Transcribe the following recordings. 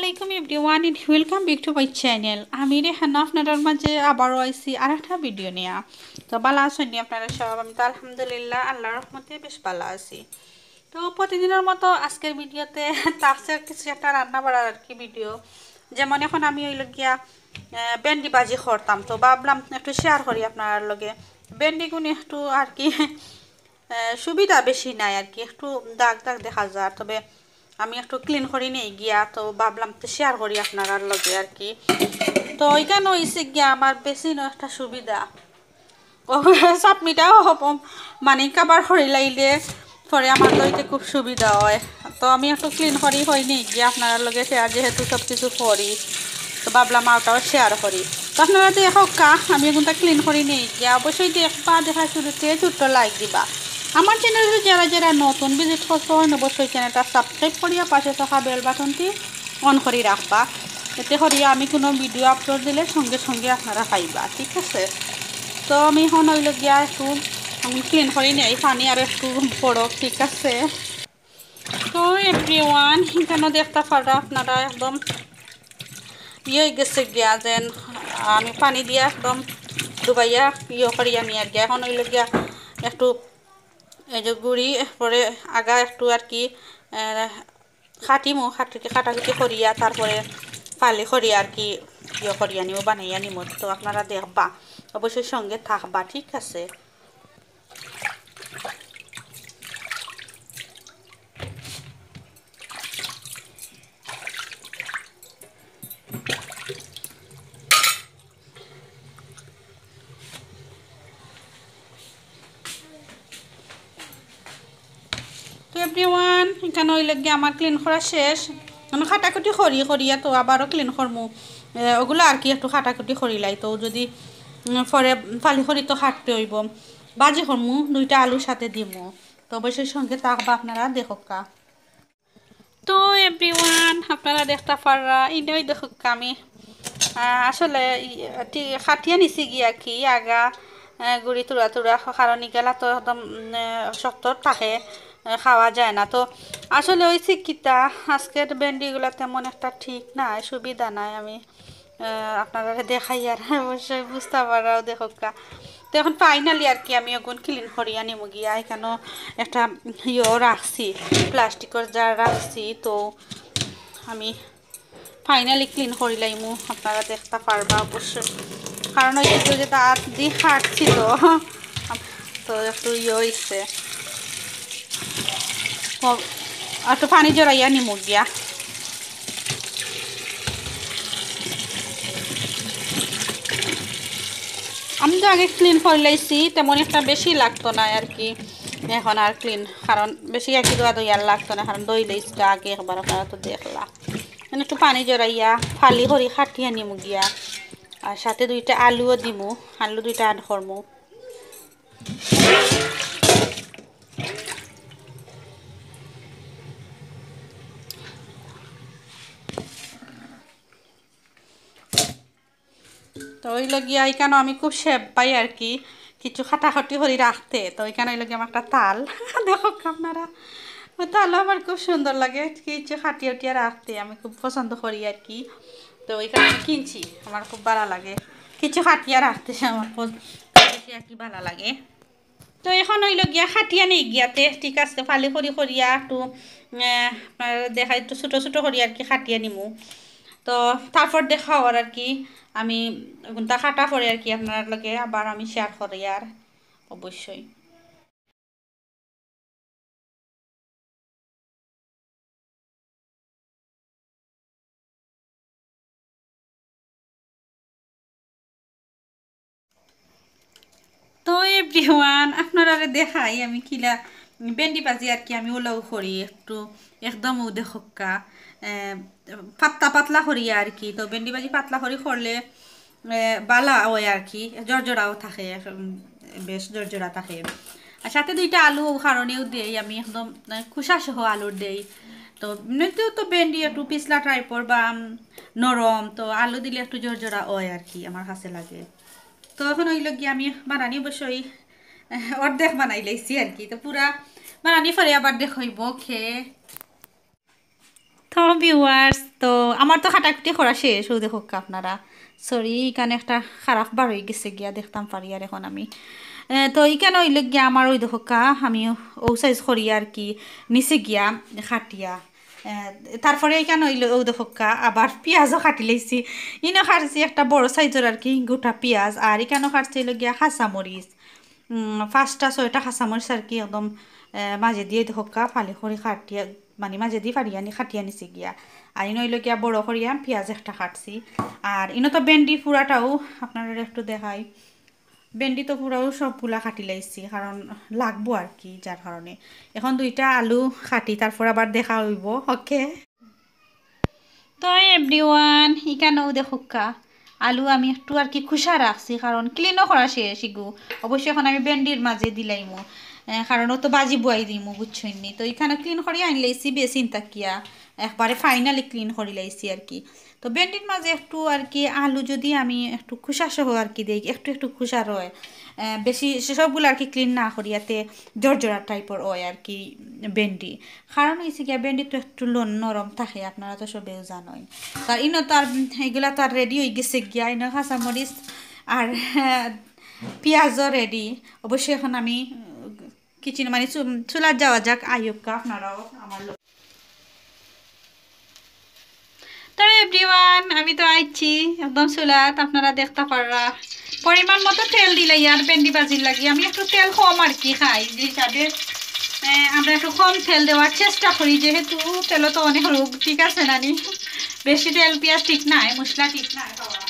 আলাইকুম everyone and welcome back to my channel. আমি রেহানা আপনাদের মাঝে আবারও আইছি আরেকটা ভিডিও নিয়ে। তো ভালো আছেন আপনারা সব? আমি তো আলহামদুলিল্লাহ আল্লাহর রহমতে বেশ ভালো আছি। তো প্রতিদিনের মতো আজকের ভিডিওতে থাকছে কিছু একটা রান্না বাড়ার আর কি ভিডিও। যেমন এখন আমি ওই গিয়া ভেন্ডি ভাজি করতাম, তো ভাবলাম একটু শেয়ার করি আপনার লগে। ভেন্ডিগুনি একটু আর কি সুবিধা বেশি নাই আর কি, একটু দাগ দাগ দেখা যায়, তবে আমি একটু ক্লিন করি নেই গিয়া, তো ভাবলাম তো শেয়ার করি আপনার লগে আর কি। তো ওইখানে হয়েছে গিয়া আমার বেশি একটা সুবিধা চাটনিটাও মানে কাবার খড়ি লাইলে পরে আমার তো খুব সুবিধা হয়। তো আমি একটু ক্লিন করি হয়নি গিয়া আপনার লগে শেয়ার, যেহেতু সব কিছু করি তো ভাবলাম আওটাও শেয়ার করি। তো আপনারা দেখো কা আমি এগুনটা ক্লিন করি নেই গিয়া, অবশ্যই দেখবা, দেখা শুরুতে ছোট্ট লাইক দিবা। আমার চ্যানেলে যারা যারা নতুন ভিজিট করছেন অবশ্যই চ্যানেলটা সাবস্ক্রাইব করিয়া পাশে থাকা বেল বাটনটি অন করে রাখবা, এতে করিয়া আমি কোনো ভিডিও আপলোড দিলে সঙ্গে সঙ্গে আপনারা পাইবা, ঠিক আছে? তো আমি এখন হইল গিয়া একটু আমি ক্লিন করি নেই, পানি আর একটু পড়ক, ঠিক আছে? তো এভরিওয়ান এখানে দেখতে পারা আপনারা একদম ইয়ে গেছে গিয়া, যেন আমি পানি দিয়া একদম ডুবাইয়া ইয়ে করিয়া নিয়ে গিয়া। এখন হইল গিয়া একটু এই যে গুড়ি পরে আগা একটু আর কি কাটাকুটি করিয়া তারপরে ফালি করিয়া আর কি ইয়ে করিয়া নিব, বানাইয়া নিব। তো আপনারা দেখবা, অবশ্যই সঙ্গে থাকবা, ঠিক আছে? তো এভরিওয়ান এখানে হইলে গিয়ে আমার ক্লিন করা শেষ। আমি কাটাকুটি করিয়া তো আবারও ক্লিন করমু, ওগুলো আর কি একটু কাটাকুটি করিলাই। তো যদি পরে ফালি করি তো কাটতে হইব, বাজি করমু, 2টা আলুর সাথে দিমু। তো অবশ্যই সঙ্গে থাকবা, আপনারা দেখোকা। তো এভরিওয়ান আপনারা দেখতে পাররা ইনই দেখোকা আমি আসলে খাটিয়া নিছি গিয়া কি আগা গুড়ি তুরা তুরা, কারণ গেলা তো একদম শক্ত থাকে, খাওয়া যায় না। তো আসলে ওই শিক্ষিতা আজকের ভেন্ডিগুলো তেমন একটা ঠিক নাই, সুবিধা নাই। আমি আপনারা দেখাই আর অবশ্যই বুঝতে পারাও দেখোকা। তো এখন ফাইনালি আর কি আমি ওগুন ক্লিন করিয়া নিব গিয়া। এখানেও একটা ইয়েও রাখছি, প্লাস্টিকের জার রাখছি। তো আমি ফাইনালি ক্লিন করি লাইমু, আপনারা দেখতে পারবা অবশ্যই, কারণ ওই কিছু যে দাঁত দিয়ে হাঁটছি তো একটু ইয়ে হয়েছে। একটু পানি জড়াইয়া নিমু গিয়া। আমি তো আগে ক্লিন করে লাইছি, তেমন একটা বেশি লাগতো না আর কি। এখন আর ক্লিন, কারণ বেশি একই দোয়া দই আর লাগতো না, কারণ দই লাইছি আগে একবার, আপনারা তো দেখলা। একটু পানি জড়াইয়া ফালি করি খাটিয়া নিমু গিয়া, আর সাথে 2টা আলুও দিমু, আলু 2টা আড করমু। তো ওই লগিয়া এখানে আমি খুব শেপ পাই আর কি, কিছু খাটাখাটি করে রাখতে। তো ওইখানে ওই লগে আমার একটা তাল দেখো আপনারা, ওই তালও আমার খুব সুন্দর লাগে, কিছু খাটিয়ে উঠিয়ে রাখতে আমি খুব পছন্দ করি আর কি। তো ওইখানে আমি কিনছি, আমার খুব ভালো লাগে কিছু খাটিয়া রাখতে, আমার বেশি আর কি ভালো লাগে। তো এখন হইল গিয়া খাটিয়া নেই গিয়াতে, ঠিক আছে? ফালি করিয়া একটু দেখা একটু ছোটো ছোটো করি আর কি খাটিয়া নিমু। তো তারপর দেখা আর কি আমি ঘন্টা কাটা পরে আর কি আপনার লগে আবার আমি শেয়ার করি আর অবশ্যই। তো এভরিওয়ান আপনারা দেখাই আমি কিলা ভেন্ডি ভাজি আর কি আমি ওলাও করি একটু, একদম দেখকা পাতলা পাতলা করি আর কি। তো ভেন্ডি ভাজি পাতলা করি করলে বালা হয় আর কি, জর্জরাও থাকে, বেশ জর্জরা থাকে। আর সাথে 2টা আলু কারণেও দেই আমি, একদম খোসা সহ আলুর দেই। তো এমনিতেও তো ভেন্ডি একটু পিছলা টাইপর বা নরম, তো আলু দিলে একটু জর্জরা হয় আর কি, আমার কাছে লাগে। তো এখন হইল গিয়ে আমি বানানি অবশ্যই অর্ধেক বানাই লাইছি আর কি। তো পুরা বানানি পরে আবার দেখইব খেয়ে। তো তো ভিউয়ার্স, তো আমার তো খাটাকুটি করা শেষ, ও দেখো আপনারা। সরি, এখানে একটা খারাপ বার হয়ে গেছে গিয়া, দেখতাম পারি আর এখন আমি। তো এইখানে হইলে গিয়া আমার ওই দেখো আমি ও সাইজ করি আর কি নিচে গিয়া খাটিয়া। তারপরে এইখানে হইলে ও দেখো আবার পেঁয়াজও কাটি লাইছি। ইনো খাটছি একটা বড় সাইজের আর কি গোটা পেঁয়াজ, আর এখানেও খাটছি হইলে গিয়া কাঁচামরিচ। 5টা 6টা কাঁচামরিচ আর কি একদম মাঝে দিয়ে দেখো ফালি করে খাটিয়া, মানে মাঝে দিয়ে ফাড়িয়া খাটিয়া নিছি গিয়া। আর ইনো হইলে গিয়া বড় করিয়া পেঁয়াজ একটা কাটছি। আর ইনো তো ভেন্ডি পুরাটাও আপনারা একটু দেখাই। ভেন্ডি তো পুরাও সবগুলা কাটি লাইছি, কারণ লাগবো আর কি, যার কারণে এখন 2টা আলু কাটি, তারপর আবার দেখা হইব। ওকে, তো এভরিওয়ান, এখানেও দেখো আলু আমি একটু আর কি খুশা রাখছি, কারণ ক্লিনও করা শেষ ইগু। অবশ্যই এখন আমি ভেন্ডির মাঝে দিলাইমু, কারণ ও তো বাজি বুয়াই দিমু, বুঝছইনি। তো এখানে ক্লিন করি আইন লাইছি বেশি তাকিয়া, একবারে ফাইনালি ক্লিন করি লাইছি আর কি। তো ভেন্ডির মাঝে একটু আর কি আলু যদি আমি একটু খুশা সহ আর কি দিই, একটু একটু খুশা রয়, বেশি সেসবগুলো আর কি ক্লিন না করিয়াতে জর্জরা টাইপের হয় আর কি ভেন্ডি। কারণ হয়েছে গিয়া ভেন্ডি তো একটু নরম থাকে, আপনারা তো সবেও জানোই। তার ইনো তার এইগুলা তার রেডি হয়ে গেছে গিয়া, ইনো কাঁচামরিচ আর পেঁয়াজও রেডি। অবশ্যই এখন আমি কিচেন মানে চুলার যাওয়া যাক, আইয়ুকা আপনারাও আমার। তো এভরিওয়ান, আমি তো আইছি একদম চুলাত, আপনারা দেখতে পাররা। পরিমাণ মতো তেল দিলাই আর ভেন্ডি ভাজির লাগি আমি একটু তেল কম আর কি খাই, যে হিসাবে আমরা একটু কম তেল দেওয়ার চেষ্টা করি, যেহেতু তেল তো অনেক রোগ, ঠিক আছে নানি? বেশি তেল পেঁয়াজ ঠিক নাই, মশলা ঠিক নাই খাওয়া।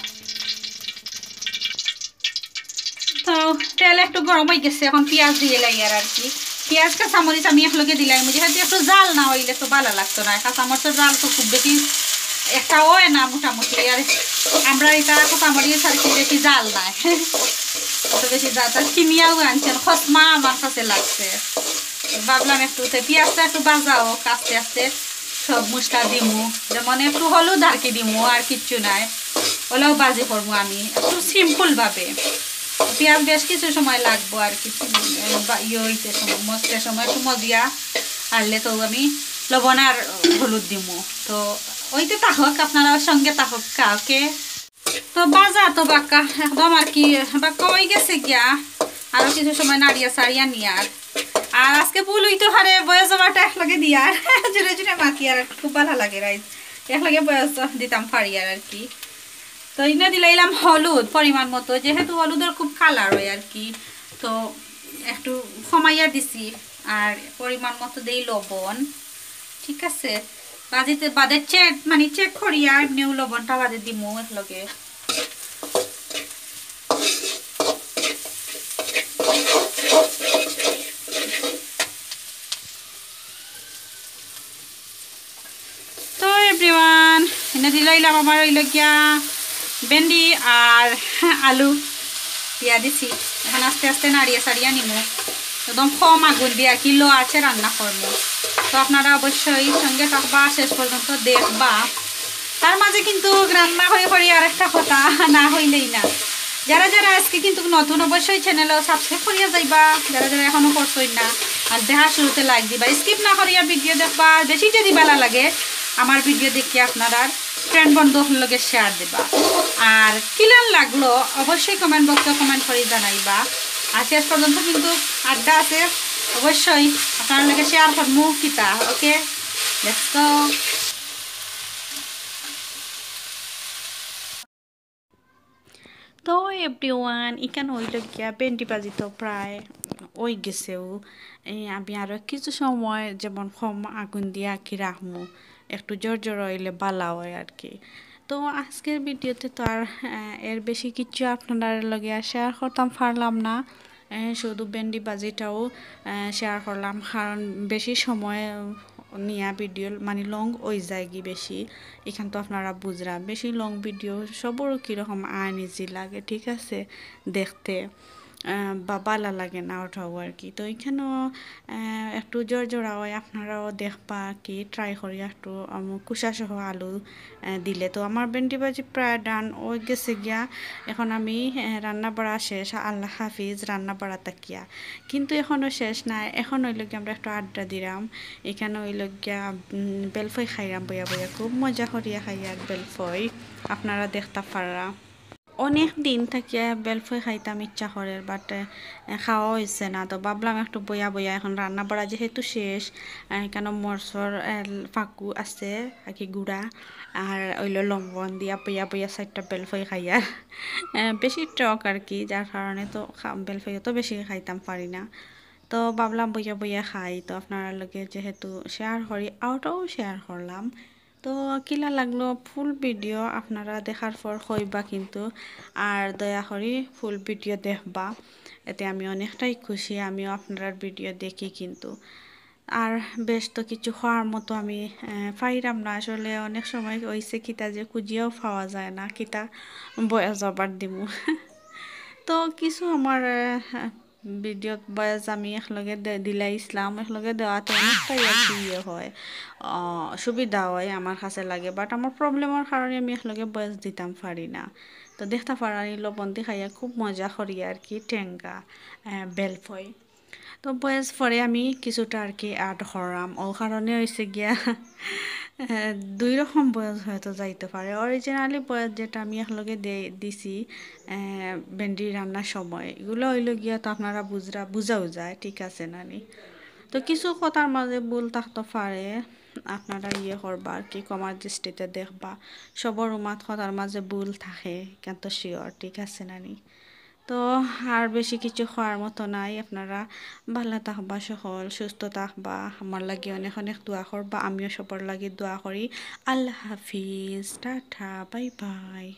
তো তেল একটু গরম হয়ে গেছে, এখন পেঁয়াজ দিয়ে লাই আর কি। পেঁয়াজ কাঁচামরিচ আমি একলগে দিলাই, যেহেতু একটু জাল না হইলে তো ভালো লাগতো না। কাঁচামরিচের জাল তো খুব বেশি একটা হয় না, মোটামুটি। আর আমরা এটা কাঁচামরিচ আর কি বেশি জাল নাই, অত বেশি জাল। তার কিনিয়াও আনছেন, খসমা আমার কাছে লাগছে। ভাবলাম একটু পেঁয়াজটা একটু বাজা হোক, আস্তে আস্তে সব মশলা দিমু, যেমন একটু হলুদ আর কি দিমু, আর কিচ্ছু নাই। ওলাও বাজি করবো আমি একটু সিম্পল ভাবে। পেঁয়াজ বেশ কিছু সময় লাগবো আর কি, ইয়ে হইতে সময় মশলার সময় একটু মজিয়া আনলে তো আমি লবণ আর হলুদ দিমু। তো ওইতে তাহক, আপনারা সঙ্গে তাহক কাউকে। তো বাজা তো বাক্কা একদম আর কি বাক্কা হয়ে গেছে গিয়া, আরো কিছু সময় নাড়িয়া সারিয়া নিয়ার। আর আজকে ভুল হইতে পারে বয়স জমাটা একলগে দিয়ার, জুড়ে জুড়ে মাখি আর খুব ভালো লাগে রাইস, একলগে বয়স দিতাম পারি আর কি। তো ইনা দিলাইলাম হলুদ পরিমাণ মতো, যেহেতু হলুদের খুব কালার হয় আর কি, তো একটু কমাইয়া দিছি। আর পরিমাণ মতো দেই লবণ, ঠিক আছে? বাজিতে বাদে চেক মানে চেক করিয়া এমনিও লবণটা বাদে দিমু একলগে। তো এভরিওয়ান, এনে দিলাইলাম আমার ওই লগিয়া ভেন্ডি আর আলু দিয়া দিছি। এখন আস্তে আস্তে নাড়িয়ে সারিয়া নিমু, একদম কম আগুন দিয়ে আর কি লো আছে রান্না করবো। তো আপনারা অবশ্যই সঙ্গে থাকবা, শেষ পর্যন্ত দেখবা। তার মাঝে কিন্তু রান্না হয়ে পড়ি আর একটা কথা না হইলেই না। যারা যারা আজকে কিন্তু নতুন, অবশ্যই চ্যানেলও সাবস্ক্রাইব করিয়া যাইবা, যারা যারা এখনো করছই না। আর দেখা শুরুতে লাইক দিবা, স্কিপ না করিয়া ভিডিও দেখবা। বেশি যদি ভালো লাগে আমার ভিডিও দেখি আপনারা ফ্রেন্ড বন্ধুর লগে শেয়ার দিবা। আর কিলান লাগলো অবশ্যই কমেন্ট বক্সে কমেন্ট করে জানাইবা। আর শেষ পর্যন্ত কিন্তু আড্ডা আছে, অবশ্যই আপনার লগে শেয়ার করবো কিতা। ওকে, লেটস গো। তো এভরিওয়ান, এখানে হইল গিয়া ভেন্ডি ভাজি তো প্রায় ওই গেছেও। আমি আরও কিছু সময় যেমন কম আগুন দিয়ে আর কি রাখবো, একটু জোর জোর হইলে বালা হয় আর কি। তো আজকের ভিডিওতে তো আর এর বেশি কিছু আপনাদের লগে শেয়ার করতাম পারলাম না। শুধু ভেন্ডি ভাজিটাও শেয়ার করলাম, কারণ বেশি সময় নিয়া ভিডিও মানে লং ওই যায় কি বেশি। এখান তো আপনারা বুঝরা বেশি লং ভিডিও সবরও কীরকম আনইজি লাগে, ঠিক আছে দেখতে। বা বালা লাগে না ওঠাও আর কি। তো এখানেও একটু জোর জোড়া হয়, আপনারাও দেখবা কি ট্রাই করি একটু কুসা সহ আলু দিলে। তো আমার ভেন্ডি ভাজি প্রায় ডান ও গেছে গিয়া। এখন আমি রান্না বাড়া শেষ, আল্লাহ হাফিজ রান্না বাড়া তাকিয়া। কিন্তু এখনও শেষ নাই, এখন হইল গিয়া আমরা একটু আড্ডা দিলাম। এখানে হইল গিয়া বেলফই খাইলাম বইয়া বইয়া, খুব মজা করিয়া খাই আর বেলফই আপনারা দেখতে পারা। অনেক দিন থাকিয়া বেলফই খাইতাম ইচ্ছা করে, বাট খাওয়া হয়েছে না। তো ভাবলাম একটু বইয়া বইয়া এখন রান্না বাড়া যেহেতু শেষ, কেন মরসর ফাঁকু আছে আর কি গুড়া আর ওইলো লবণ দিয়া বইয়া বইয়া 4টা বেলফই খাইয়া বেশি টক আর কি, যার কারণে তো বেলফই তো বেশি খাইতাম পারি না। তো ভাবলাম বইয়া বইয়া খাই, তো আপনারা লগে যেহেতু শেয়ার করি আউটাও শেয়ার করলাম। তো কিলা লাগলো ফুল ভিডিও আপনারা দেখার পর কইবা কিন্তু, আর দয়া করি ফুল ভিডিও দেখবা, এতে আমি অনেকটাই খুশি, আমিও আপনার ভিডিও দেখি কিন্তু। আর বেশ তো কিছু খাওয়ার মতো আমি পাইরাম না আসলে, অনেক সময় হইছে কিতা যে খুঁজিয়াও পাওয়া যায় না, কিতা বয়া জবার দিমু তো কিছু আমার ভিডিওত বয়স আমি একলগে দিলাই ইসলাম, একলগে দেওয়াতে অনেকটাই আর কি ইয়ে হয়, সুবিধা হয় আমার কাছে লাগে। বাট আমার প্রবলেমের কারণে আমি একলগে বয়স দিতাম পারি না। তো দেখতে পারানি লবন্তি খাইয়া খুব মজা করি আর কি টেঙ্গা বেলফই। তো বয়স পরে আমি কিছুটা আর কি আর্ট করাম, ও কারণে হয়েছে গিয়া দুই রকম বয়স হয়তো যাইতে পারে। অরিজিনালি বয়স যেটা আমি একলগে দিছি ভেন্ডি রান্নার সময়, এগুলো হইল গিয়া তো আপনারা বুঝাও যায়, ঠিক আছে নানি। তো কিছু কথার মাঝে ভুল থাকতে পারে, আপনারা ইয়ে করবা আর কি, কমার দৃষ্টিতে দেখবা। সবর উমাত কথার মাঝে ভুল থাকে কিন্তু শিওর, ঠিক আছে নানি। তো আর বেশি কিছু খাওয়ার মতো নাই, আপনারা ভালো থাকবা, সকল সুস্থ থাকবা, আমার লাগে অনেক অনেক দোয়া করবা, আমিও সবার লাগে দোয়া করি। আল্লাহ হাফিজ, টাটা, বাই বাই।